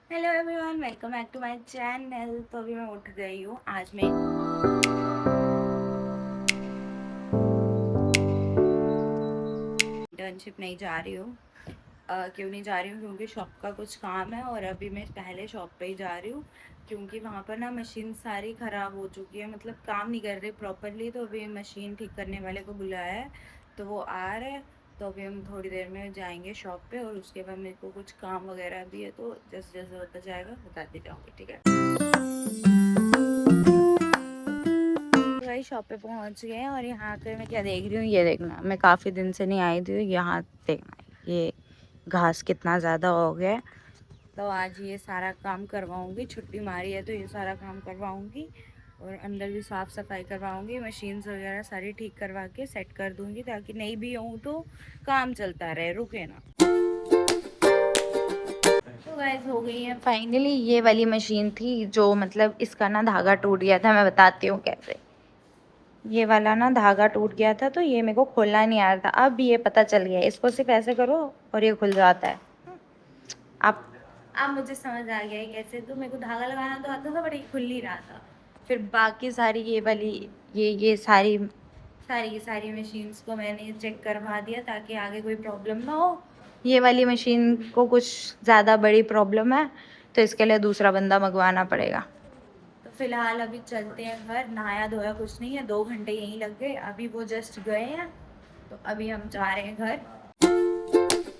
Hello everyone, welcome back to my channel. तो अभी मैं उठ गई हूँ। आज मैं इंटर्नशिप नहीं जा रही हूँ। क्यों नहीं जा रही हूँ? क्योंकि शॉप का कुछ काम है और अभी मैं पहले शॉप पे ही जा रही हूँ, क्योंकि वहाँ पर ना मशीन सारी ख़राब हो चुकी है, मतलब काम नहीं कर रही प्रॉपरली। तो अभी मशीन ठीक करने वाले को बुलाया है, तो वो आ रहे हैं। तो अभी हम थोड़ी देर में जाएंगे शॉप पे और उसके बाद मेरे को कुछ काम वगैरह भी है, तो जैसे जैसे होता जाएगा बताती जाऊँगी, ठीक है। तो भाई शॉप पे पहुंच गए हैं और यहाँ पे मैं क्या देख रही हूँ, ये देखना, मैं काफ़ी दिन से नहीं आई थी। यहाँ देखना, ये घास कितना ज़्यादा हो गया है। तो आज ये सारा काम करवाऊंगी, छुट्टी मारी है तो ये सारा काम करवाऊंगी और अंदर भी साफ़ सफाई करवाऊंगी। मशीन्स वगैरह सारी ठीक करवा के सेट कर दूंगी, ताकि नहीं भी हूँ तो काम चलता रहे, रुके ना। तो गाइस हो गई है फाइनली। ये वाली मशीन थी जो, मतलब इसका ना धागा टूट गया था। मैं बताती हूँ कैसे। ये वाला ना धागा टूट गया था, तो ये मेरे को खोलना नहीं आ रहा था। अब ये पता चल गया, इसको सिर्फ ऐसे करो और ये खुल जाता है। अब अब मुझे समझ आ गया है कैसे। तो मेरे को धागा लगाना तो आता था, बट ये खुल नहीं रहा था। फिर बाकी सारी ये वाली, ये सारी सारी की सारी मशीन्स को मैंने चेक करवा दिया, ताकि आगे कोई प्रॉब्लम ना हो। ये वाली मशीन को कुछ ज़्यादा बड़ी प्रॉब्लम है, तो इसके लिए दूसरा बंदा मंगवाना पड़ेगा। तो फिलहाल अभी चलते हैं घर। नहाया धोया कुछ नहीं है, 2 घंटे यहीं लग गए। अभी वो जस्ट गए हैं, तो अभी हम जा रहे हैं घर।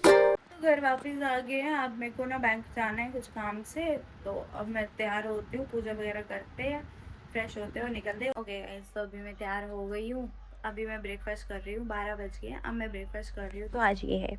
तो घर वापस आ गए हैं। अब मेरे को ना बैंक जाना है कुछ काम से, तो अब मैं तैयार होती हूँ, पूजा वगैरह करते हैं, फ्रेश होते हैं और निकलते हैं। ओके गाइस, तो अभी मैं तैयार हो गई हूँ। अभी मैं ब्रेकफास्ट कर रही हूँ, 12 बज गए हैं। अब मैं ब्रेकफास्ट कर रही हूँ। तो आज ये है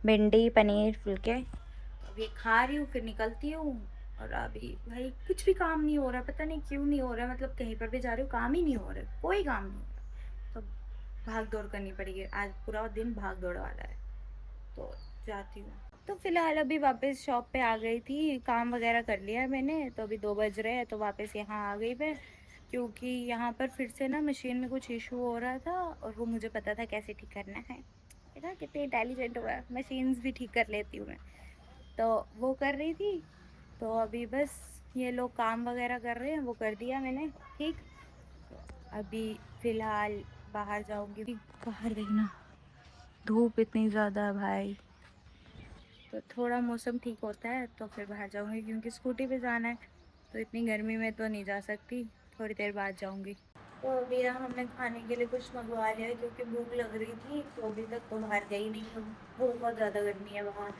भिंडी पनीर फुलके। अब ये खा रही हूँ, फिर निकलती हूँ। और अभी भाई कुछ भी काम नहीं हो रहा, पता नहीं क्यों नहीं हो रहा। मतलब कहीं पर भी जा रही हूँ, काम ही नहीं हो रहा, कोई काम नहीं हो रहा। तो भाग दौड़ करनी पड़ेगी, आज पूरा दिन भाग दौड़ वाला है। तो जाती हूँ। तो फिलहाल अभी वापस शॉप पे आ गई थी, काम वगैरह कर लिया मैंने। तो अभी 2 बज रहे हैं, तो वापस यहाँ आ गई मैं, क्योंकि यहाँ पर फिर से ना मशीन में कुछ इशू हो रहा था और वो मुझे पता था कैसे ठीक करना है। देखा कितनी इंटेलिजेंट हुआ है, मशीन्स भी ठीक कर लेती हूँ मैं। तो वो कर रही थी। तो अभी बस ये लोग काम वगैरह कर रहे हैं, वो कर दिया मैंने ठीक। तो अभी फ़िलहाल बाहर जाऊंगी। बाहर देखना, धूप इतनी ज़्यादा है भाई। तो थोड़ा मौसम ठीक होता है तो फिर बाहर जाऊंगी, क्योंकि स्कूटी पे जाना है। तो इतनी गर्मी में तो नहीं जा सकती, थोड़ी देर बाद जाऊंगी। तो अभी यहाँ हमने खाने के लिए कुछ मंगवा लिया है, क्योंकि भूख लग रही थी। तो अभी तक तो बाहर गई नहीं हूँ, बहुत ज़्यादा गर्मी है बाहर।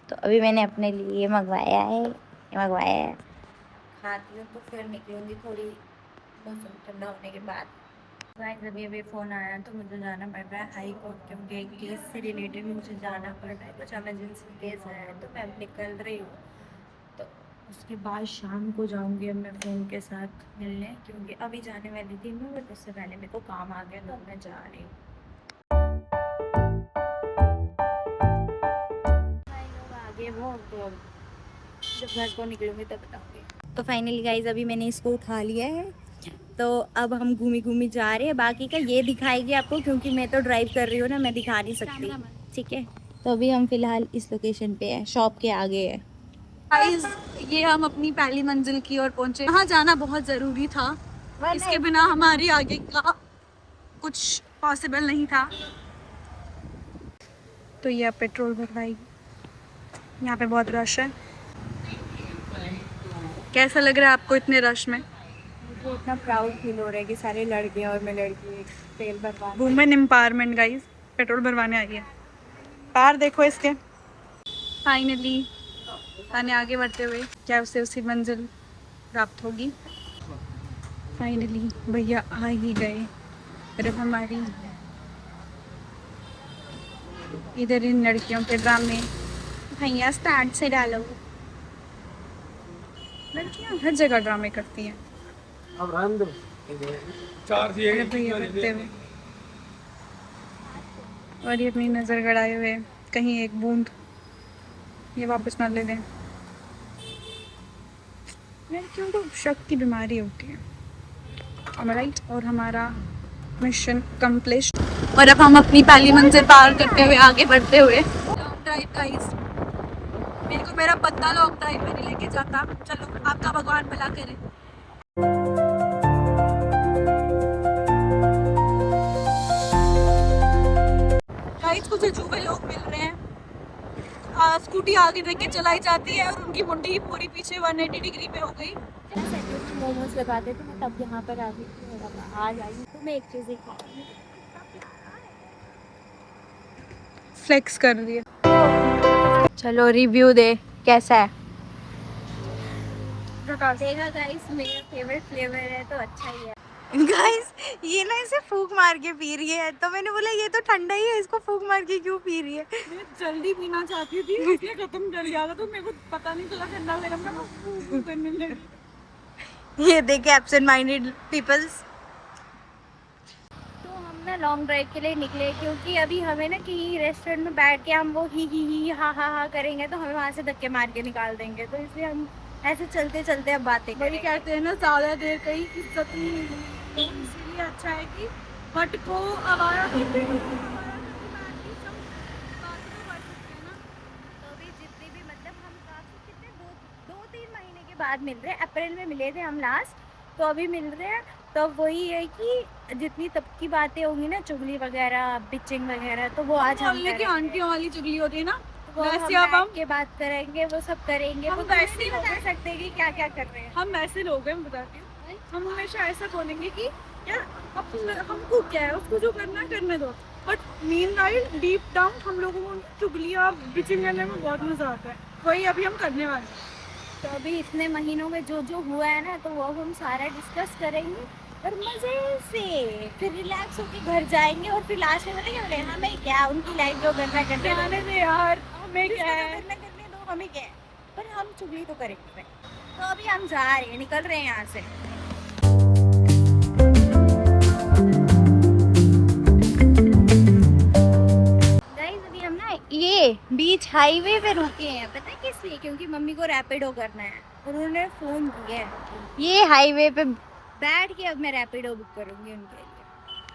तो अभी मैंने अपने लिए मंगवाया है, ये मंगवाया है। खाती हूँ तो फिर निकलूँगी थोड़ी, मौसम ठंडा होने के बाद। गाइस अभी अभी फ़ोन आया, तो मुझे जाना पड़ रहा है हाई कोर्ट, क्योंकि एक केस से रिलेटेड मुझे जाना पड़ रहा है। कुछ एमरजेंसी केस है, तो मैं अब निकल रही हूँ। तो उसके बाद शाम को जाऊँगी अब मैं फ़ोन के साथ मिलने, क्योंकि अभी जाने वाली थी मैं, बट उससे पहले मेरे को काम आ गया, तो अब मैं जा रही हूँ। भाई लोग आगे हो, तो अब जब घर को निकलूँगी तब बताऊँगी। तो फाइनली गाइज अभी मैंने इसको उठा लिया है। तो अब हम घूमी घूमी जा रहे हैं। बाकी का ये दिखाएगी आपको, क्योंकि मैं तो ड्राइव कर रही हूँ ना, मैं दिखा नहीं सकती, ठीक है। तो अभी हम फिलहाल इस लोकेशन पे हैं, शॉप के आगे है। गाइस, ये हम अपनी पहली मंजिल की ओर पहुंचे। यहाँ जाना बहुत जरूरी था, इसके बिना हमारी आगे का कुछ पॉसिबल नहीं था। तो ये अब पेट्रोल भरवाई। यहाँ पे बहुत रश है। कैसा लग रहा है आपको इतने रश में? मुझे इतना प्राउड फील हो रहा है कि सारे लड़के और मैं लड़की तेल भरवा। वुमेन एम्पावरमेंट गाइस, पेट्रोल भरवाने आई है। पैर देखो इसके। फाइनली आने आगे बढ़ते हुए क्या उसे उसी मंजिल प्राप्त होगी। फाइनली भैया आ ही गए। अरे हमारी इधर इन लड़कियों के ड्रामे। भैया स्टार्ट से डालो। लड़कियां हर जगह ड्रामे करती हैं। अब रहने दो। अरे भैया करते हुए और ये अपनी नज़र गड़ाए हुए, कहीं एक बूंद ये वापस ना ले लें। लड़कियों को शक की बीमारी होती है, राइट। और हमारा मिशन कम्प्लीट। और अब हम अपनी पहली मंजिल पार करते हुए आगे बढ़ते हुए। गाइस मेरे को मेरा बंदा लॉन्ग ड्राइव में नहीं लेके जाता। चलो आपका भगवान भला करे। गाइस कुछ अजूबे लोग मिल रहे हैं। स्कूटी आगे रख के चलाई जाती है और उनकी मुंडी पूरी पीछे 180 डिग्री पे हो गई। मोमोज लगाते थे, मैं तब यहाँ पर आ गई थी और अब आज आई हूँ तो मैं एक चीज़ ही खाऊंगी। फ्लेक्स कर रही है। चलो रिव्यू दे कैसा है। देखा गाइस मेरा फेवरेट फ्लेवर है तो अच्छा ही है। गाइस ये ना इसे फूक मार के पी रही है, तो मैंने बोला ये तो ठंडा ही है, इसको फूक मार के क्यों पी रही है। मैं जल्दी पीना चाहती थी, उसने खत्म कर दिया था तो मेरे को पता नहीं चला ठंडा मेरा मैं करने लगी। ये देखे एब्सेंट माइंडेड पीपल्स। तो हम ना लॉन्ग ड्राइव के लिए निकले क्योंकि अभी हमें ना कहीं रेस्टोरेंट में बैठ के हम वो ही हा करेंगे तो हमें वहाँ से धक्के मार के निकाल देंगे, तो इसलिए हम ऐसे चलते चलते अब बातें वही करेंगे। कहते हैं ना ज्यादा देर कहीं इज्जत नहीं मिली, तो इसीलिए अच्छा है कि बट को आवारा तो अभी जितनी भी मतलब हम काफी कितने दो तीन महीने के बाद मिल रहे हैं, अप्रैल में मिले थे हम लास्ट, तो अभी मिल रहे हैं। तो वही है कि जितनी तब की बातें होंगी ना, चुगली वगैरह बिचिंग वगैरह, तो वो आज हम मोहल्ले की करेंगे। आंटियों वाली चुगली होती है ना, वो वैसे हम अब बैठ के बात करेंगे, वो सब करेंगे। हम वो तो वैसे नहीं हो बता गए। सकते कि क्या क्या कर रहे हैं। हम वैसे लोग हैं, मैं बताती हूँ। हम हमेशा ऐसा बोलेंगे कि यार हमको क्या है, उसको जो करना है करने दो, but mean right deep down हम लोगों को चुगलियाँ बिचिंग करने में बहुत मजा आता है। वही अभी हम करने वाले हैं। तो अभी इतने महीनों में जो जो हुआ है ना, तो वो हम सारा डिस्कस करेंगे और मजे से फिर रिलैक्स होके घर जाएंगे और फिर लास्ट में बताएंगे हमें क्या, उनकी लाइफ जो करना करने दो। जाने दे यार, हमें क्या है। करने दो, हमें क्या है, पर हम चुगली तो करेंगे। तो अभी हम जा रहे हैं, निकल रहे हैं यहाँ से। गाइस अभी हम ना ये बीच हाईवे पे रुके हैं, पता है किस लिए? क्योंकि मम्मी को रैपिडो करना है, उन्होंने फोन किया है। ये हाईवे पे बैठ के अब मैं रैपिडो बुक करूंगी उनके लिए।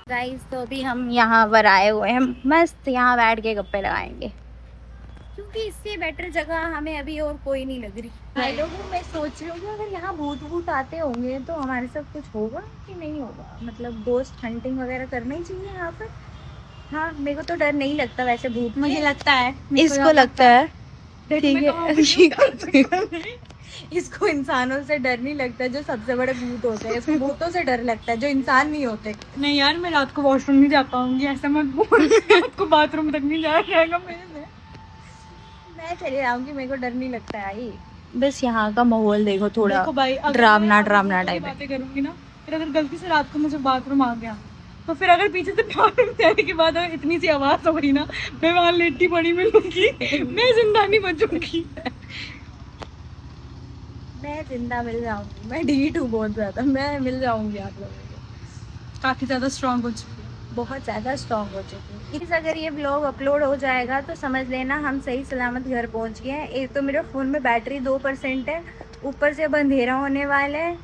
गाइस तो अभी हम यहाँ पर आए हुए हैं, मस्त यहाँ बैठ के गप्पे लगाएंगे क्योंकि इससे बेटर जगह हमें अभी और कोई नहीं लग रही। भाई लोगों मैं सोच रही हूँ कि अगर यहाँ भूत भूत आते होंगे तो हमारे साथ कुछ होगा कि नहीं होगा, मतलब गोस्ट हंटिंग वगैरह करना ही चाहिए यहाँ पर। हाँ मेरे को तो डर नहीं लगता वैसे भूत, मुझे लगता है, इसको लगता है ठीक है। है। इसको इंसानों से डर नहीं लगता, जो सबसे बड़े भूत होते हैं इसको भूतों से डर लगता है, जो इंसान नहीं होते। नहीं यार, मैं रात को वॉशरूम नहीं जा पाऊंगी, ऐसा मत बोल। रात को बाथरूम तक नहीं जाया जाएगा मेरे से। मैं चली जाऊंगी, मेरे को डर नहीं लगता है। बस यहाँ का माहौल देखो, थोड़ा देखो भाई, अगर डरावना मैं डरावना वाली टाइप है। बातें करूंगी ना, फिर अगर गलती से रात को मुझे बाथरूम आ गया, तो फिर अगर पीछे से बाथरूम से आने के बाद अगर इतनी सी आवाज हो रही ना, मैं वहां लेटी पड़ी मिलूंगी, मैं जिंदा नहीं बचूंगी। मैं जिंदा मिल जाऊंगी, मैं ढीठ हूँ बहुत ज्यादा, मैं मिल जाऊंगी आप लोगों को। काफी ज्यादा स्ट्रांग हो चुकी है। बहुत ज़्यादा स्ट्रॉन्ग हो चुकी है। प्लीज़ अगर ये व्लॉग अपलोड हो जाएगा तो समझ लेना हम सही सलामत घर पहुंच गए हैं। एक तो मेरे फ़ोन में बैटरी 2% है, ऊपर से अब अंधेरा होने वाला है,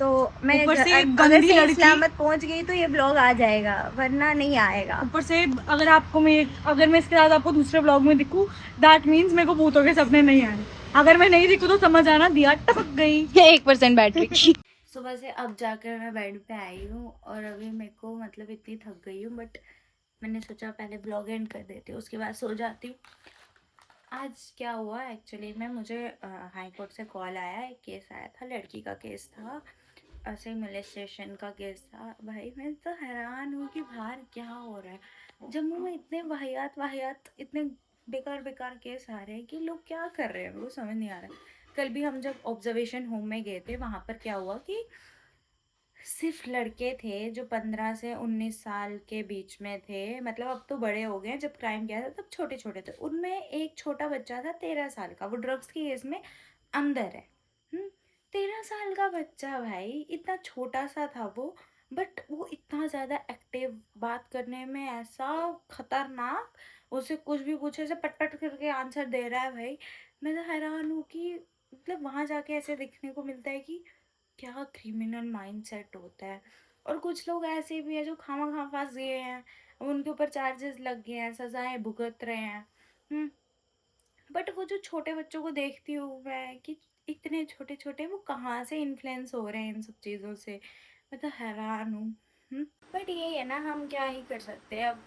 तो मैं ऊपर से एक अगर गंदी सही लड़की, सलामत पहुंच गई तो ये व्लॉग आ जाएगा, वरना नहीं आएगा। ऊपर से अगर मैं इसके बाद आपको दूसरे ब्लॉग में दिखूं, दैट मीन्स मेरे को भूतों के सपने नहीं आए। अगर मैं नहीं दिखूं तो समझ आना दिया टपक गई। 1% बैटरी की। सुबह से अब जाकर मैं बेड पे आई हूँ और अभी मेरे को मतलब इतनी थक गई हूँ, बट मैंने सोचा पहले ब्लॉग एंड कर देती हूँ, उसके बाद सो जाती हूँ। आज क्या हुआ एक्चुअली में, मुझे हाई कोर्ट से कॉल आया, एक केस आया था, लड़की का केस था, ऐसे मोलेस्टेशन का केस था। भाई मैं तो हैरान हूँ कि बाहर क्या हो रहा है। जम्मू में इतने वाहियात वाहियात इतने बेकार बेकार केस आ रहे हैं कि लोग क्या कर रहे हैं, वो समझ नहीं आ रहा है। कल भी हम जब ऑब्जर्वेशन होम में गए थे, वहाँ पर क्या हुआ कि सिर्फ लड़के थे जो 15 से 19 साल के बीच में थे, मतलब अब तो बड़े हो गए, जब क्राइम किया था तब छोटे छोटे थे। उनमें एक छोटा बच्चा था 13 साल का, वो ड्रग्स की केस में अंदर है। 13 साल का बच्चा भाई, इतना छोटा सा था वो, बट वो इतना ज़्यादा एक्टिव, बात करने में ऐसा खतरनाक, उसे कुछ भी पूछे ऐसे पट पट करके आंसर दे रहा है। भाई मैं तो हैरान हूँ कि मतलब वहाँ जाके ऐसे देखने को मिलता है कि क्या क्रिमिनल माइंडसेट होता है। और कुछ लोग ऐसे भी हैं जो खामा खा फंस गए हैं, अब उनके ऊपर चार्जेस लग गए हैं, सजाएं भुगत रहे हैं। बट वो जो छोटे बच्चों को देखती हूँ मैं कि इतने छोटे छोटे, वो कहाँ से इन्फ्लुएंस हो रहे हैं इन सब चीज़ों से, मैं तो हैरान हूँ। बट ये है ना, हम क्या ही कर सकते हैं अब,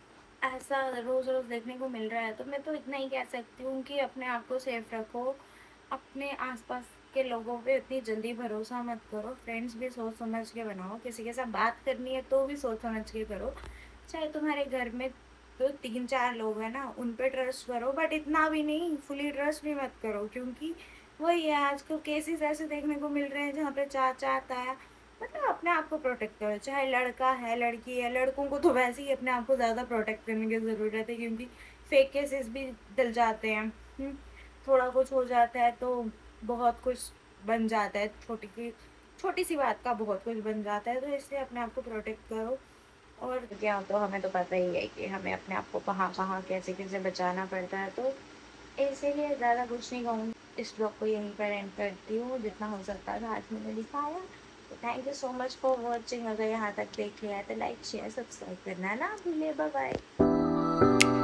ऐसा रोज़ रोज़ देखने को मिल रहा है, तो मैं तो इतना ही कह सकती हूँ कि अपने आप को सेफ रखो, अपने आसपास के लोगों पे इतनी जल्दी भरोसा मत करो, फ्रेंड्स भी सोच समझ के बनाओ, किसी के साथ बात करनी है तो भी सोच समझ के करो, चाहे तुम्हारे घर में तो 3-4 लोग हैं ना, उन पे ट्रस्ट करो, बट इतना भी नहीं, फुली ट्रस्ट भी मत करो, क्योंकि वही है, आजकल केसेस ऐसे देखने को मिल रहे हैं जहाँ पे चाचा ताया, मतलब अपने आप को प्रोटेक्ट करो, चाहे लड़का है लड़की है, लड़कों को तो वैसे ही अपने आप को ज़्यादा प्रोटेक्ट करने की ज़रूरत है, क्योंकि फेक केसेस भी डल जाते हैं। थोड़ा कुछ हो जाता है तो बहुत कुछ बन जाता है, छोटी सी बात का बहुत कुछ बन जाता है, तो इसलिए अपने आप को प्रोटेक्ट करो। और क्या, तो हमें तो पता ही है कि हमें अपने आप को कहाँ कहाँ कैसे कैसे बचाना पड़ता है, तो इसीलिए ज़्यादा कुछ नहीं कहूँगी, इस ब्लॉग को यहीं पर एंड करती हूँ, जितना हो सकता था आज मैंने दिखाया। तो thank you so much for watching, अगर यहाँ तक देख लिया है तो लाइक शेयर सब्सक्राइब करना ना भूलिए। Bye bye.